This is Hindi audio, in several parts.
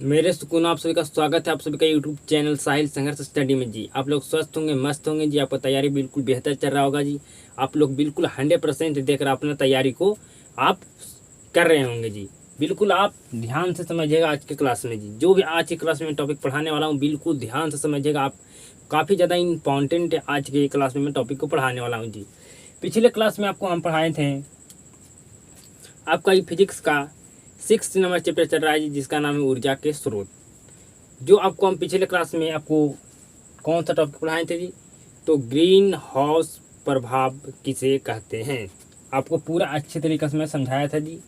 मेरे सुकून आप सभी का स्वागत है आप सभी का यूट्यूब चैनल साहिल संघर्ष स्टडी में जी। आप लोग स्वस्थ होंगे, मस्त होंगे जी। आपका तैयारी बिल्कुल बेहतर चल रहा होगा जी। आप लोग बिल्कुल 100% देख रहे अपना तैयारी को आप कर रहे होंगे जी। बिल्कुल आप ध्यान से समझिएगा आज के क्लास में जी। जो भी आज की क्लास में टॉपिक पढ़ाने वाला हूँ बिल्कुल ध्यान से समझिएगा। आप काफ़ी ज़्यादा इंपॉर्टेंट है आज के क्लास में मैं टॉपिक को पढ़ाने वाला हूँ जी। पिछले क्लास में आपको हम पढ़ाए थे आपका ये फिजिक्स का 6 नंबर चैप्टर चल रहा है जी, जिसका नाम है ऊर्जा के स्रोत। जो आपको हम पिछले क्लास में आपको कौन सा टॉपिक पढ़ाए थे जी, तो ग्रीन हाउस प्रभाव किसे कहते हैं, आपको पूरा अच्छे तरीके से मैं समझाया था जी।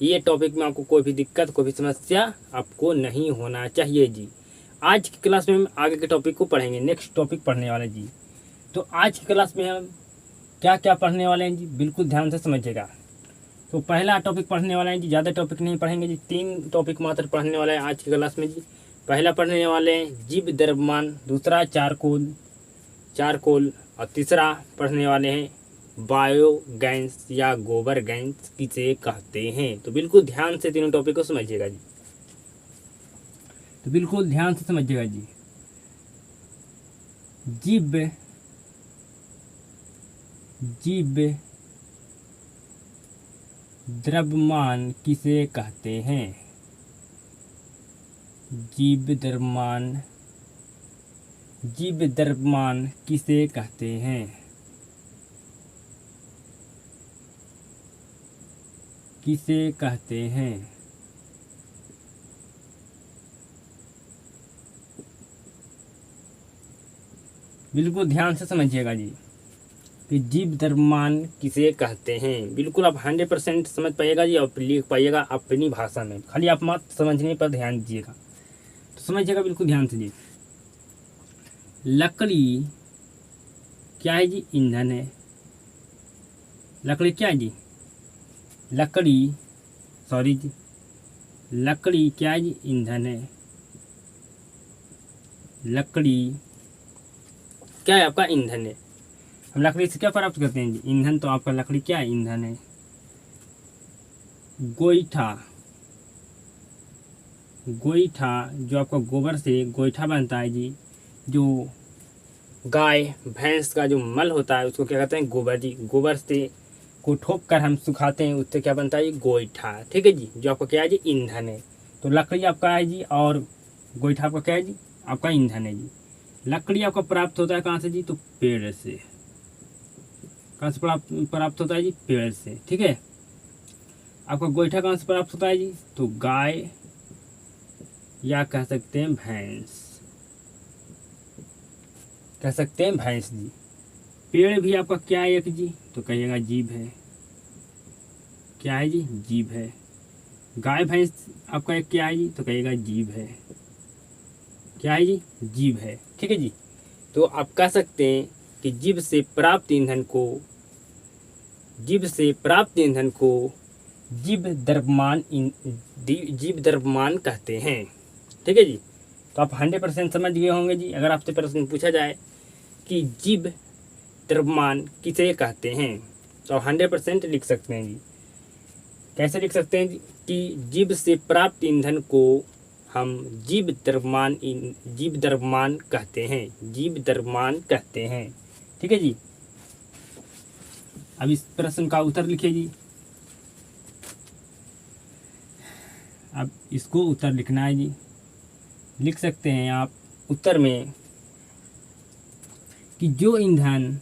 ये टॉपिक में आपको कोई भी दिक्कत कोई भी समस्या आपको नहीं होना चाहिए जी। आज की क्लास में हम आगे के टॉपिक को पढ़ेंगे, नेक्स्ट टॉपिक पढ़ने वाले जी। तो आज की क्लास में हम क्या क्या पढ़ने वाले हैं जी, बिल्कुल ध्यान से समझिएगा। तो पहला टॉपिक पढ़ने वाला है जी, ज़्यादा टॉपिक नहीं पढ़ेंगे जी, 3 टॉपिक मात्र पढ़ने वाला है आज की क्लास में जी। पहला पढ़ने वाले हैं जीव द्रव्यमान, दूसरा चारकोल और तीसरा पढ़ने वाले हैं बायो गैस या गोबर गैस किसे कहते हैं। तो बिल्कुल ध्यान से तीनों टॉपिक को समझिएगा जी। तो बिल्कुल ध्यान से समझिएगा जी। जीव जीव द्रव्यमान किसे कहते हैं, जीव द्रव्यमान किसे कहते हैं, किसे कहते हैं। बिल्कुल ध्यान से समझिएगा जी कि जीव द्रव्यमान किसे कहते हैं। बिल्कुल आप 100% समझ पाइएगा जी और लिख पाइएगा अपनी भाषा में, खाली आप मत समझने पर ध्यान दीजिएगा। तो समझिएगा बिल्कुल ध्यान से जी। लकड़ी क्या है जी, ईंधन है। लकड़ी क्या है जी, लकड़ी क्या है जी, ईंधन है। लकड़ी क्या है, आपका ईंधन है। हम लकड़ी से क्या प्राप्त करते हैं जी, ईंधन। तो आपका लकड़ी क्या है, ईंधन है। गोईठा जो आपका गोबर से गोईठा बनता है जी। जो गाय भैंस का जो मल होता है उसको क्या कहते हैं, गोबर जी। गोबर से को ठोक कर हम सुखाते हैं, उससे क्या बनता है जी, गोईठा। ठीक है जी, जो आपका क्या है जी, ईंधन है। तो लकड़ी आपका है जी और गोईठा आपका क्या है जी, आपका ईंधन है जी। लकड़ी आपका प्राप्त होता है कहाँ से जी, तो पेड़ से। कहाँ से प्राप्त होता है जी, पेड़ से। ठीक है। आपका गोईठा कहाँ से प्राप्त होता है जी, तो गाय या कह सकते हैं भैंस, कह सकते हैं भैंस जी। पेड़ भी आपका क्या है एक जी, तो कहिएगा जीव है। क्या है जी, जीव है। गाय भैंस आपका एक क्या है जी, तो कहिएगा जीव है। क्या है जी, जीव है। ठीक है जी। तो आप कह सकते हैं कि जीव से प्राप्त ईंधन को जीव द्रव्यमान कहते हैं। ठीक है जी। तो आप 100% समझ गए होंगे जी। अगर आपसे प्रश्न पूछा जाए कि जीव द्रव्यमान किसे कहते हैं तो आप 100% लिख सकते हैं जी। कैसे लिख सकते हैं जी, कि जीव से प्राप्त ईंधन को हम जीव द्रव्यमान कहते हैं। ठीक है जी। अब इस प्रश्न का उत्तर लिखिए जी। अब इसको उत्तर लिखना है जी। लिख सकते हैं आप उत्तर में कि जो ईंधन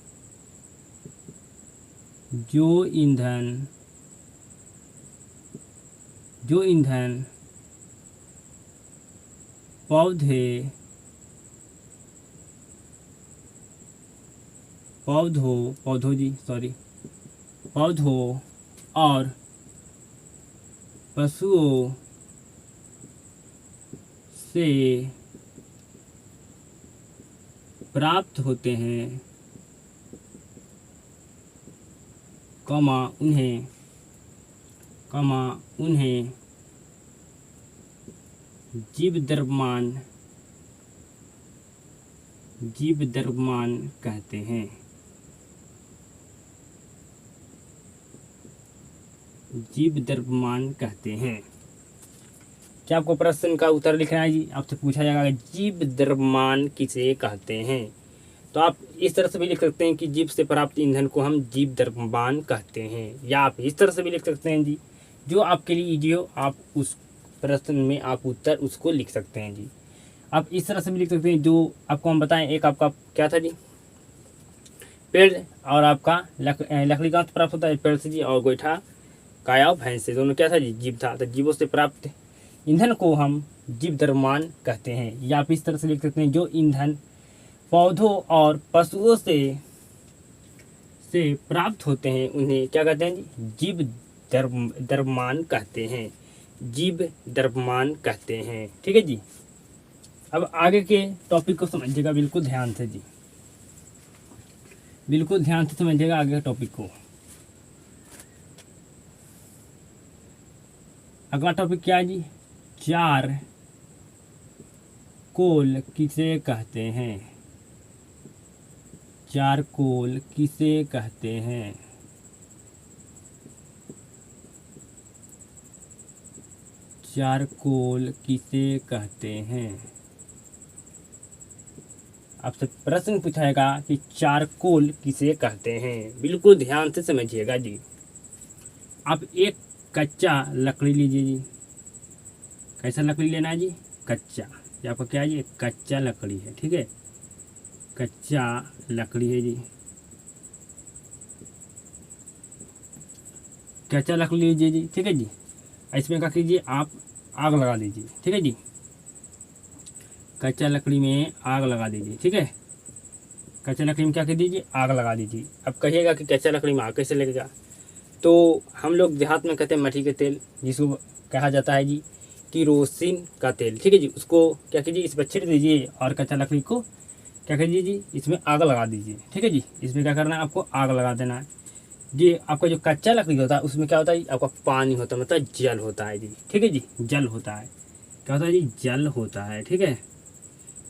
पौधों और पशुओं से प्राप्त होते हैं, उन्हें जीव द्रव्यमान कहते हैं। जीव द्रव्यमान कहते हैं। क्या आपको प्रश्न का उत्तर लिखना है जी? आपसे पूछा जाएगा जीव द्रव्यमान किसे कहते हैं। तो आप इस तरह से भी लिख सकते हैं कि जीव से प्राप्त ईंधन को हम जीव द्रव्यमान कहते हैं, या आप इस तरह से भी लिख सकते हैं जी, जो आपके लिए ईजी हो आप उस प्रश्न में आप उत्तर उसको लिख सकते हैं जी। आप इस तरह से भी लिख सकते हैं, जो आपको हम बताएं, एक आपका क्या था जी, पेड़ और आपका लकड़ी कहाँ से प्राप्त होता है? पेड़ से जी। और गोईठा काया और भैंस से, दोनों क्या था जी? जीव था। तो जीवों से प्राप्त ईंधन को हम जीव द्रव्यमान कहते हैं। या आप इस तरह से लिख सकते हैं, जो ईंधन पौधों और पशुओं से प्राप्त होते हैं उन्हें क्या कहते हैं जी? जीव द्रव्यमान कहते हैं, जीव द्रव्यमान कहते हैं। ठीक है जी। अब आगे के टॉपिक को समझिएगा बिल्कुल ध्यान से जी, बिल्कुल ध्यान से समझिएगा आगे के टॉपिक को। अगला टॉपिक क्या है जी? चार कोल किसे कहते हैं? चारकोल किसे कहते हैं? चारकोल किसे कहते हैं? आपसे प्रश्न पूछाएगा कि चारकोल किसे कहते हैं। बिल्कुल ध्यान से समझिएगा जी। आप एक कच्चा लकड़ी लीजिए जी। कैसा लकड़ी लेना है जी? कच्चा। ये आपका क्या है जी? कच्चा लकड़ी है। ठीक है, कच्चा लकड़ी है जी। कच्चा लकड़ी लीजिए जी। ठीक है जी। इसमें क्या कीजिए, आप आग लगा दीजिए। ठीक है जी, कच्चा लकड़ी में आग लगा दीजिए। ठीक है, कच्चा लकड़ी में क्या कर दीजिए? आग लगा दीजिए। अब कहिएगा कि कच्चा लकड़ी में आग कैसे लगेगा? तो हम लोग देहात में कहते हैं मट्टी के तेल, जिसको कहा जाता है जी किरोसिन का तेल। ठीक है जी, उसको क्या कीजिए, इस पर छिड़क दीजिए और कच्चा लकड़ी को क्या कीजिए जी, इसमें आग लगा दीजिए। ठीक है जी, इसमें क्या करना है, आपको आग लगा देना है जी। आपका जो कच्चा लकड़ी होता है उसमें क्या होता है, आपका पानी होता है, मतलब जल होता है जी। ठीक है जी, जल होता है। क्या होता है जी? जल होता है। ठीक है,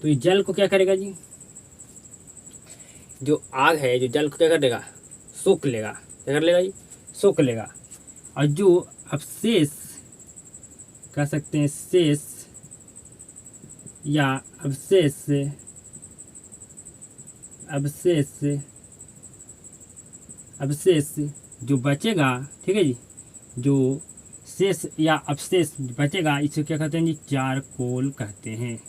तो ये जल को क्या करेगा जी, जो आग है, जो जल को क्या करेगा, सोख लेगा। क्या कर लेगा जी? सोख लेगा। और जो अवशेष कह सकते हैं, शेष या अवशेष, अवशेष अवशेष जो बचेगा, ठीक है जी, जो शेष या अवशेष बचेगा, इसे क्या कहते हैं जी? चारकोल कहते हैं।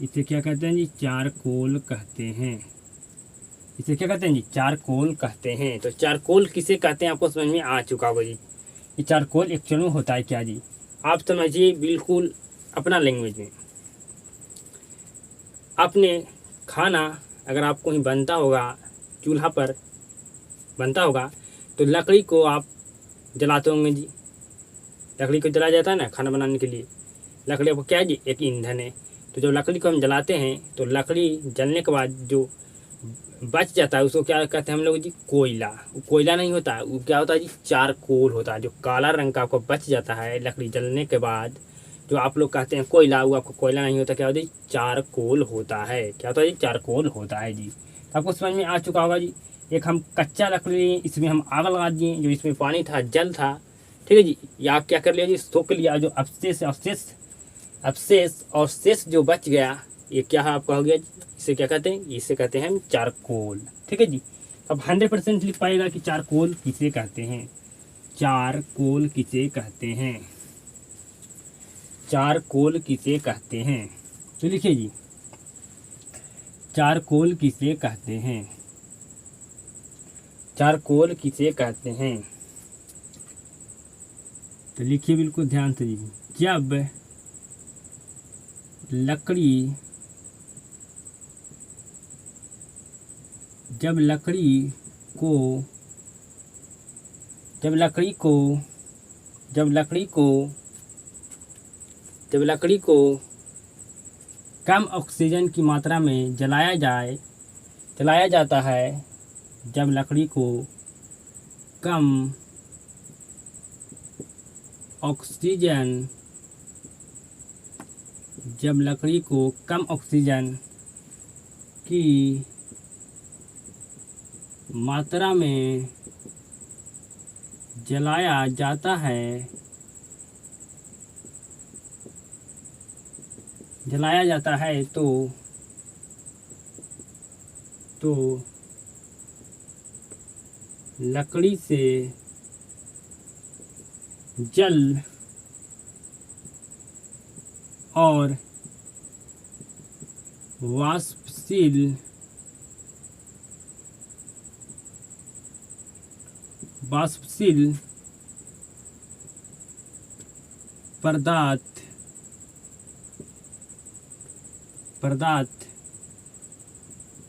इसे क्या कहते हैं जी? चारकोल कहते हैं। इसे क्या कहते हैं जी? चारकोल कहते हैं। तो चारकोल किसे कहते हैं आपको समझ में आ चुका होगा जी। ये चारकोल एक्चुअल में होता है क्या जी? आप समझिए बिल्कुल अपना लैंग्वेज में। आपने खाना अगर आपको ही बनता होगा, चूल्हा पर बनता होगा, तो लकड़ी को आप जलाते होंगे जी। लकड़ी को जलाया जाता है ना खाना बनाने के लिए। लकड़ी आपको क्या है जी? एक ईंधन है। तो जब लकड़ी को हम जलाते हैं तो लकड़ी जलने के बाद जो बच जाता है उसको क्या कहते हैं हम लोग जी? कोयला। वो कोयला नहीं होता है, वो क्या होता है जी? चारकोल होता है। जो काला रंग का आपको बच जाता है लकड़ी जलने के बाद, जो आप लोग कहते हैं कोयला, वो आपको कोयला नहीं होता, क्या होता है? चारकोल होता है। क्या होता है जी? चारकोल होता है जी। तो आपको समझ में आ चुका होगा जी। एक हम कच्चा लकड़ी लिए, इसमें हम आग लगा दिए, जो इसमें पानी था, जल था। ठीक है जी, या आप क्या कर लिया जी? सोख लिया। जो अवशेष अवशेष अवशेष और शेष जो बच गया, ये क्या है आपका हो गया जी? इसे क्या कहते हैं? इसे कहते हैं हम चारकोल। ठीक है जी। अब 100% लिख पाएगा कि चारकोल किसे कहते हैं। चारकोल किसे कहते हैं? चारकोल किसे कहते हैं? तो लिखिए जी, चारकोल किसे कहते हैं? चारकोल किसे कहते हैं? तो लिखिए बिल्कुल ध्यान से जी। लकड़ी जब लकड़ी को जब लकड़ी को जब लकड़ी को जब लकड़ी को कम ऑक्सीजन की मात्रा में जलाया जाता है, जब लकड़ी को कम ऑक्सीजन जब लकड़ी को कम ऑक्सीजन की मात्रा में जलाया जाता है, जलाया जाता है तो लकड़ी से जल और वाष्पशील पदार्थ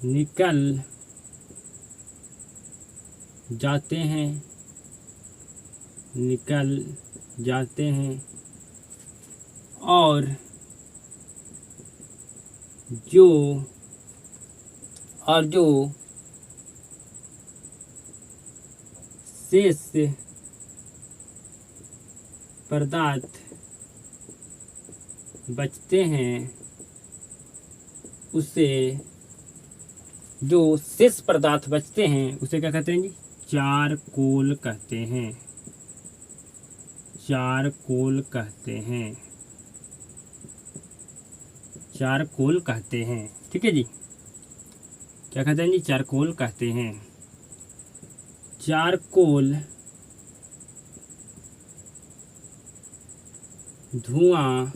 निकल जाते हैं और जो शेष पदार्थ बचते हैं उसे क्या कहते हैं जी? चारकोल कहते हैं। चारकोल कहते हैं। ठीक है जी, क्या कहते हैं जी? चारकोल कहते हैं। चारकोल धुआं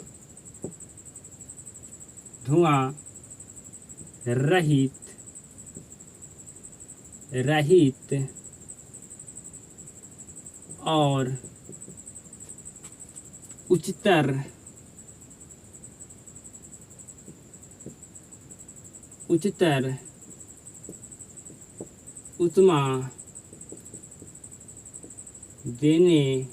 रहित और उच्चतर ऊष्मा देने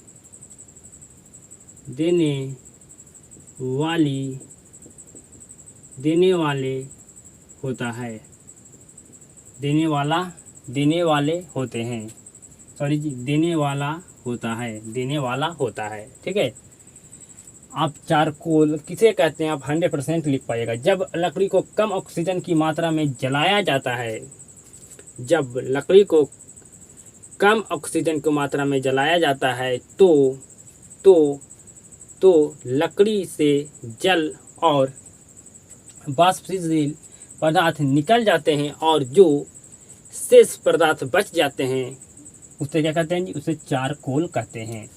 वाले होते हैं। सॉरी जी, देने वाला होता है। ठीक है, आप चारकोल किसे कहते हैं आप 100% लिख पाइएगा। जब लकड़ी को कम ऑक्सीजन की मात्रा में जलाया जाता है, तो लकड़ी से जल और वाष्पशील पदार्थ निकल जाते हैं और जो शेष पदार्थ बच जाते हैं उसे क्या कहते हैं जी? उसे चारकोल कहते हैं।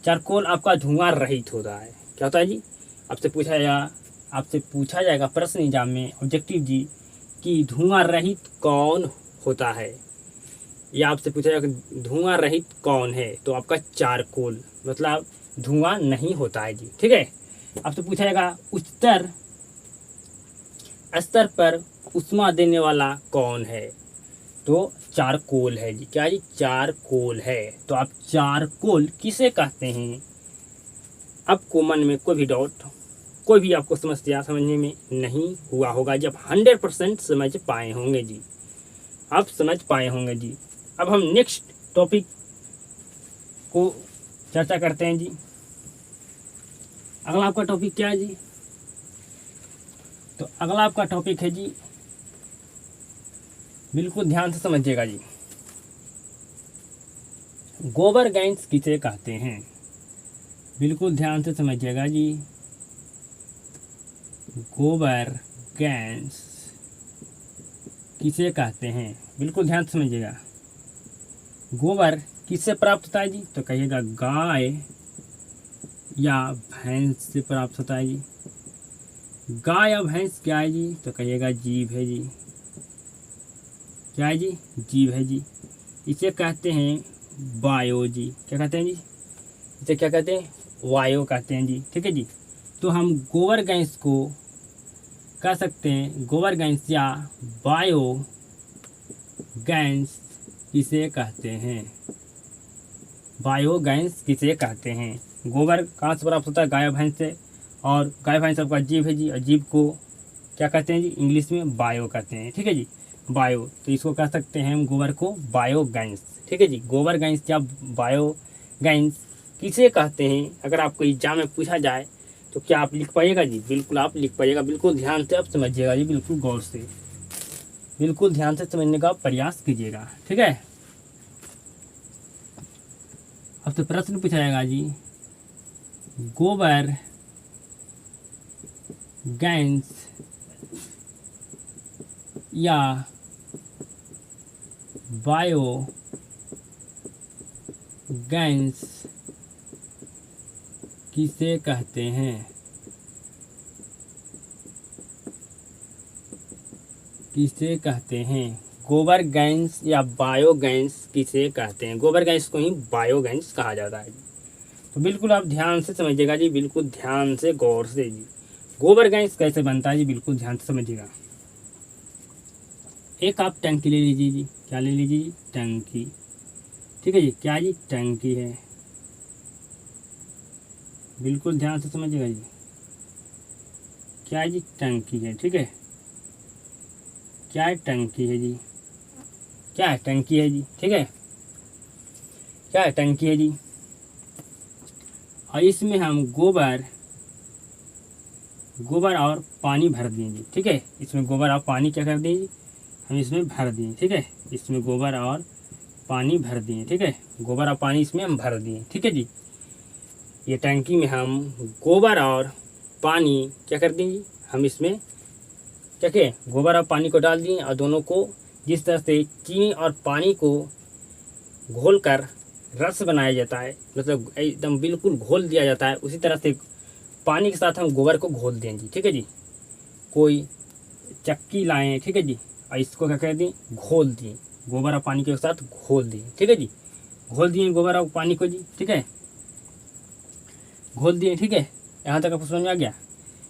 चारकोल आपका धुआं रहित होता है। क्या होता है जी? आपसे पूछा जाएगा प्रश्न एग्जाम में ऑब्जेक्टिव जी कि धुआं रहित कौन होता है, या आपसे पूछा जाएगा धुआं रहित कौन है, तो आपका चारकोल, मतलब धुआं नहीं होता है जी। ठीक है, आपसे पूछा जाएगा उच्चतर स्तर पर ऊष्मा देने वाला कौन है, तो चारकोल है जी। क्या जी? चारकोल है। तो आप चारकोल किसे कहते हैं? आपको मन में कोई भी डाउट, कोई भी आपको समस्या समझने में नहीं हुआ होगा, जब 100% समझ पाए होंगे जी। आप समझ पाए होंगे जी। अब हम नेक्स्ट टॉपिक को चर्चा करते हैं जी। अगला आपका टॉपिक क्या है जी? तो अगला आपका टॉपिक है जी, बिल्कुल ध्यान से समझिएगा जी, गोबर गैस किसे कहते हैं? बिल्कुल ध्यान से समझिएगा जी, गोबर गैस किसे कहते हैं? बिल्कुल ध्यान से समझिएगा। गोबर किससे प्राप्त होता है जी? तो कहिएगा गाय या भैंस से प्राप्त होता है जी। गाय या भैंस क्या है जी? तो कहिएगा जीव है जी। क्या है जी? जीव है जी। इसे कहते हैं वायु जी। क्या कहते हैं जी? इसे क्या कहते हैं? वायु कहते हैं जी। ठीक है जी। तो हम गोबर गैस को कह सकते हैं गोबर गैस या बायो गैस किसे कहते हैं? बायो गैस किसे कहते हैं? गोबर कहाँ से प्राप्त होता है? गाय भैंस से, और गाय भैंस आपका जीव है जी, और जीव को क्या कहते हैं जी? इंग्लिश में बायो कहते हैं। ठीक है जी, बायो। तो इसको कह सकते हैं हम गोबर को बायो गैस। ठीक है जी, गोबर गैस या बायो गैस किसे कहते हैं? अगर आपको एग्जाम में पूछा जाए तो क्या आप लिख पाइएगा जी? बिल्कुल आप लिख पाइएगा। बिल्कुल ध्यान से आप समझिएगा जी, बिल्कुल गौर से, बिल्कुल ध्यान से समझने का प्रयास कीजिएगा। ठीक है, अब तो प्रश्न पूछा जाएगा जी, गोबर गैस या बायो गैस किसे कहते हैं? किसे कहते हैं? गोबर गैस या बायो गैस किसे कहते हैं? गोबर गैस को ही बायो गैस कहा जाता है। तो बिल्कुल आप ध्यान से समझिएगा जी, बिल्कुल ध्यान से गौर से जी। गोबर गैस कैसे बनता है जी, बिल्कुल ध्यान से समझिएगा। एक आप टंकी ले लीजिए जी। क्या ले लीजिए जी? टंकी। ठीक है जी, क्या जी? टंकी है। बिल्कुल ध्यान से समझिएगा जी। क्या जी? टंकी है। ठीक है, क्या है? टंकी है जी। क्या है? टंकी है जी। ठीक है, क्या है? टंकी है जी। और इसमें हम गोबर और पानी भर दिए जी। ठीक है, इसमें गोबर और पानी क्या कर दिए जी? हम इसमें भर दिए। ठीक है, इसमें गोबर और पानी भर दिए। ठीक है, गोबर और पानी इसमें हम भर दिए। ठीक है जी, ये टंकी में हम गोबर और पानी क्या कर दिए जी? हम इसमें क्या किए? गोबर और पानी को डाल दिए और दोनों को जिस तरह से चीनी और पानी को घोलकर रस बनाया जाता है, मतलब एकदम बिल्कुल घोल दिया जाता है, उसी तरह से पानी के साथ हम गोबर को घोल दें जी। ठीक है जी, कोई चक्की लाएं। ठीक है जी, और इसको क्या कर दें? घोल दिए, गोबर और पानी के साथ घोल दिए। ठीक है जी, घोल दिए गोबर और पानी को जी। ठीक है, घोल दिए। ठीक है, यहाँ तक आपको समझ में आ गया?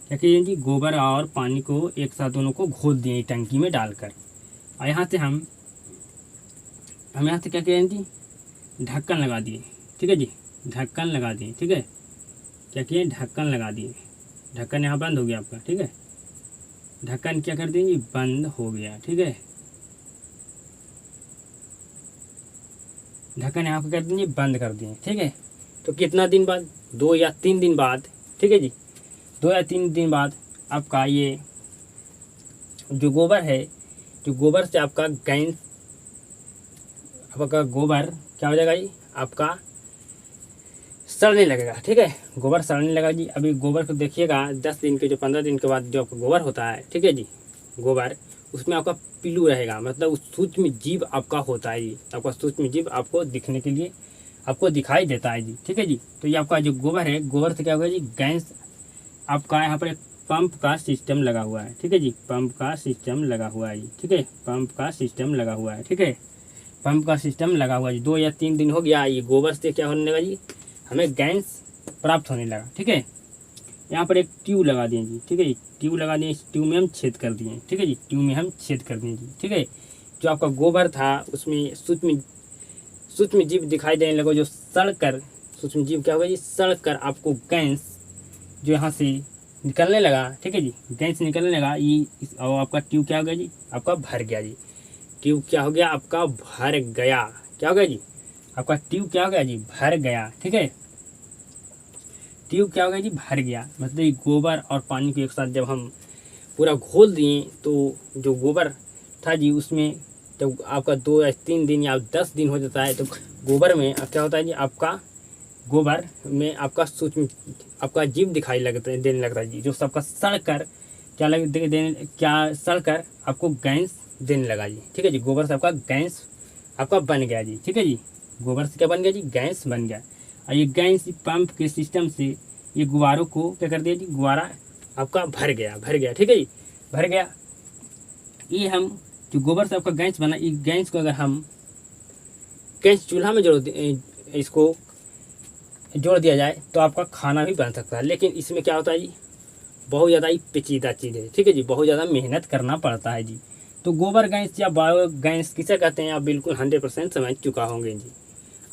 क्या किए जी? गोबर और पानी को एक साथ दोनों को घोल दिए टंकी में डालकर। और यहाँ से हम यहाँ से क्या किए जी? ढक्कन लगा दिए। ठीक है जी, ढक्कन लगा दिए। ठीक है, क्या किए? ढक्कन लगा दिए। ढक्कन यहाँ बंद हो गया आपका। ठीक है, ढक्कन क्या कर दिए जी? बंद हो गया। ठीक है, ढक्कन यहाँ पर कर दिए, बंद कर दिए। ठीक है, तो कितना दिन बाद? 2 या 3 दिन बाद। ठीक है जी, 2 या 3 दिन बाद आपका ये जो गोबर है, जो गोबर से आपका गैस, आपका गोबर क्या हो जाएगा जी? आपका सड़ने लगेगा। ठीक है, गोबर सड़ने लगा जी। अभी गोबर को देखिएगा 10 दिन के, जो 15 दिन के बाद जो आपका गोबर होता है, ठीक है जी, गोबर, उसमें आपका पिल्लू रहेगा, मतलब उस सूक्ष्म जीव आपका होता है जी। आपका सूक्ष्म जीव आपको दिखने के लिए आपको दिखाई देता है जी। ठीक है जी, तो ये आपका जो गोबर है, गोबर से क्या होगा जी? गैस आपका यहाँ पर एक पंप का सिस्टम लगा हुआ है। ठीक है जी, पंप का सिस्टम लगा हुआ है जी। ठीक है, पंप का सिस्टम लगा हुआ है। ठीक है, पंप का सिस्टम लगा हुआ है जी। 2 या 3 दिन हो गया, ये गोबर से क्या होने लगा जी? हमें गैस प्राप्त होने लगा। ठीक है, यहाँ पर एक ट्यूब लगा दिए जी। ठीक है जी, ट्यूब लगा दिए, इस ट्यूब में हम छेद कर दिए। ठीक है जी, ट्यूब में हम छेद कर दिए जी। ठीक है, जो आपका गोबर था उसमें सूक्ष्म जीव दिखाई देने लगा, जो सड़ कर, सूक्ष्म जीव क्या होगा जी? सड़ कर आपको गैस जो यहाँ से निकलने लगा। ठीक है जी, गैस निकलने लगा, ये और आपका ट्यूब क्या हो गया जी? आपका भर गया जी। ट्यूब क्या हो गया? आपका भर गया। क्या हो गया जी? आपका ट्यूब क्या हो गया जी? भर गया। ठीक है, ट्यूब क्या हो गया जी? भर गया। मतलब ये गोबर और पानी को एक साथ जब हम पूरा घोल दिए, तो जो गोबर था जी, उसमें जब आपका 2 या 3 दिन या 10 दिन हो जाता है, तो गोबर में क्या होता है जी? आपका गोबर में आपका सूक्ष्म आपका जीव दिखाई देने लगता है जी, जो सबका सड़ कर क्या सड़ कर आपको गैस देने लगा जी। ठीक है जी, गोबर से आपका गैस आपका बन गया जी। ठीक है जी, गोबर से क्या बन गया जी? गैस बन गया। और ये गैस पंप के सिस्टम से ये गुब्बारों को क्या कर दिया जी? गुब्बारा आपका भर गया। ठीक है जी, भर गया। ये हम जो गोबर से आपका गैस बना, इस गैस को अगर हम गैस चूल्हा में इसको जोड़ दिया जाए तो आपका खाना भी बन सकता है। लेकिन इसमें क्या होता है जी? बहुत ज़्यादा ही पेचीदा चीज़ है। ठीक है जी, बहुत ज़्यादा मेहनत करना पड़ता है जी। तो गोबर गैस या बायो गैस किसे कहते हैं, आप बिल्कुल 100% समझ चुका होंगे जी,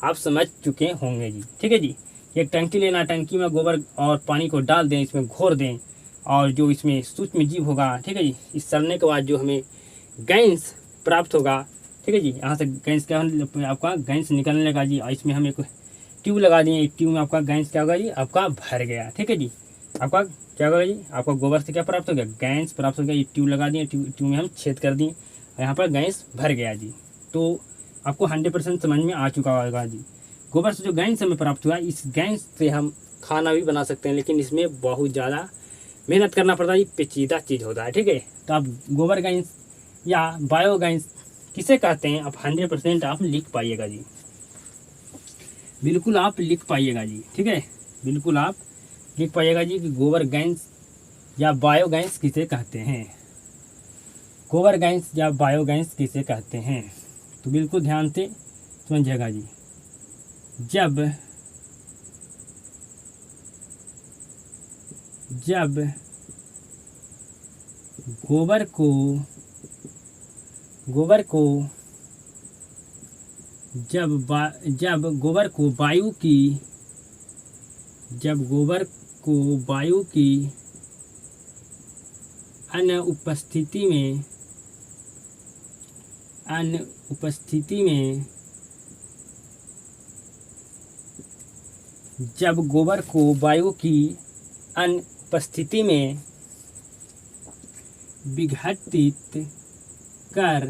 आप समझ चुके होंगे जी। ठीक है जी, एक टंकी लेना, टंकी में गोबर और पानी को डाल दें, इसमें घोर दें, और जो इसमें सूक्ष्म जीव होगा, ठीक है जी, इस सड़ने के बाद जो हमें गैस प्राप्त होगा, ठीक है जी, यहाँ से गैस क्या आपका गैस निकलने लगा जी। और इसमें हम एक ट्यूब लगा दिए, ट्यूब में आपका गैस क्या होगा जी? आपका भर गया। ठीक है जी, आपका क्या होगा जी? आपका गोबर से क्या प्राप्त हो गया? गैस प्राप्त हो गया। ये ट्यूब लगा दिए, ट्यूब में हम छेद कर दिए, यहाँ पर गैस भर गया जी। तो आपको 100% समझ में आ चुका होगा जी। गोबर से जो गैस हमें प्राप्त हुआ, इस गैस से हम खाना भी बना सकते हैं, लेकिन इसमें बहुत ज़्यादा मेहनत करना पड़ता है, ये पेचीदा चीज़ होता है। ठीक है, तो आप गोबर गैस या बायोगैस किसे कहते हैं, आप 100% आप लिख पाइएगा जी, बिल्कुल आप लिख पाइएगा जी। ठीक है, बिल्कुल आप लिख पाइएगा जी कि गोबर गैस या बायोगैस किसे कहते हैं, गोबर गैस या बायोगैस किसे कहते हैं। तो बिल्कुल ध्यान से समझिएगा जी। जब जब गोबर को जब गोबर को वायु की अनुपस्थिति में जब गोबर को वायु की अनुपस्थिति में विघटित कर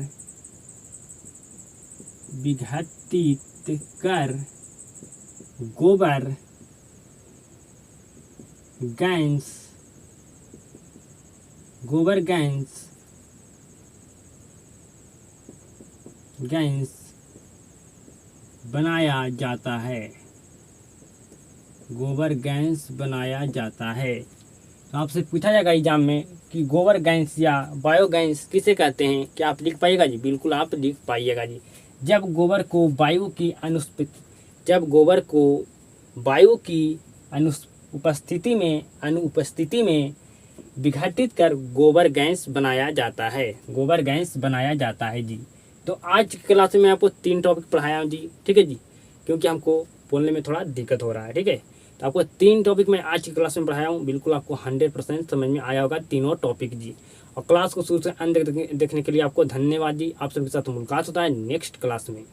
गोबर गैस बनाया जाता है, गोबर गैस बनाया जाता है। तो आपसे पूछा जाएगा एग्जाम में कि गोबर गैस या बायोगैस किसे कहते हैं, क्या आप लिख पाइएगा जी, बिल्कुल आप लिख पाइएगा जी। जब गोबर को वायु की अनुपस्थिति में विघटित कर गोबर गैस बनाया जाता है, गोबर गैस बनाया जाता है जी। तो आज की क्लास में आपको 3 टॉपिक पढ़ाया हूँ जी। ठीक है जी, क्योंकि हमको बोलने में थोड़ा दिक्कत हो रहा है। ठीक है, तो आपको 3 टॉपिक मैं आज की क्लास में पढ़ाया हूँ, बिल्कुल आपको 100% समझ में आया होगा तीनों टॉपिक जी। और क्लास को शुरू से अंत तक देखने के लिए आपको धन्यवाद जी। आप सबके साथ मुलाकात होता है नेक्स्ट क्लास में।